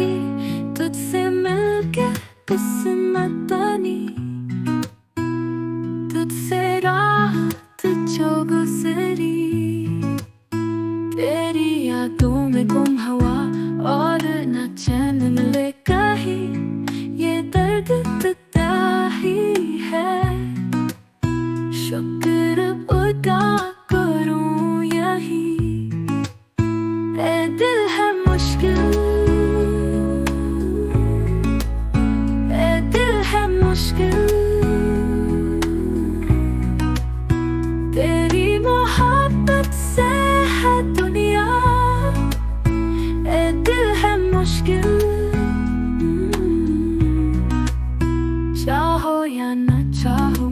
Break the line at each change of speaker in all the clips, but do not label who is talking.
कही, तुझसे मिलके किस्मत बनी। तुझसे रात जो गुजरी, तेरी यादों में गुम हुआ और न चैन मिले कहीं। ये दर्द तुझा ही है, शुक्र अदा करूं यही। ए दिल है मुश्किल, ए दिल है मुश्किल, तेरी मोहब्बत से है दुनिया। ए दिल है मुश्किल, चाहो या न चाहो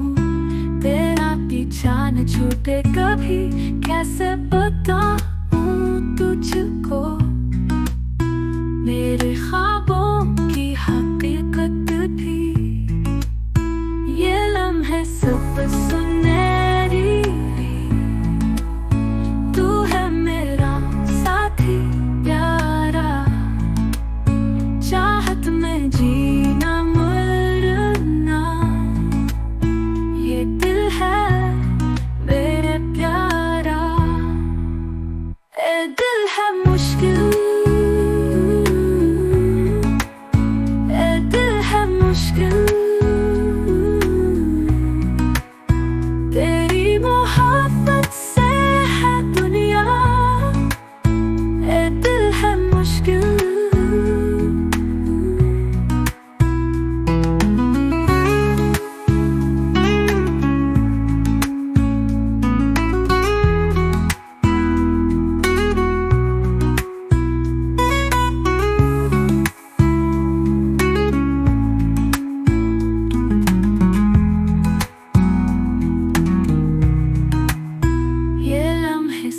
तेरा पीछा न छूटे कभी। कैसे बताऊं तुझको मेरे ख्वाबों की हकीकत भी। ये लम्हे सब सुनहरी, तू है मेरा साथी प्यारा। चाहत में जीना मरना, ये दिल है मेरे प्यारा। ए दिल है मुश्किल, ए दिल है मुश्किल, तेरी मोहब्बत से है दुनिया। ए दिल है मुश्किल।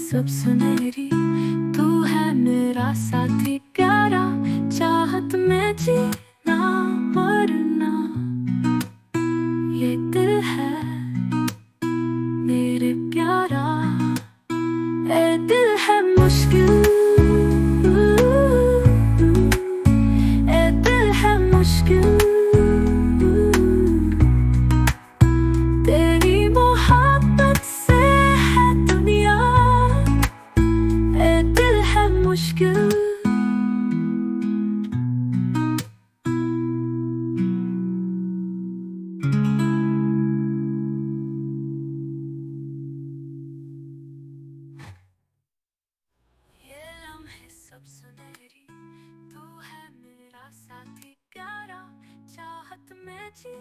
सब सुनहरी, तू है मेरा साथी प्यारा। चाहत में जीना मरना, ये दिल है मेरे प्यारा। ए दिल है मुश्किल, ए दिल है मुश्किल, तेरी मोहब्बत से है दुनिया। मुश्किल ये लम्हे सब सुनहरी, तू है मेरा साथी प्यारा। चाहत में जी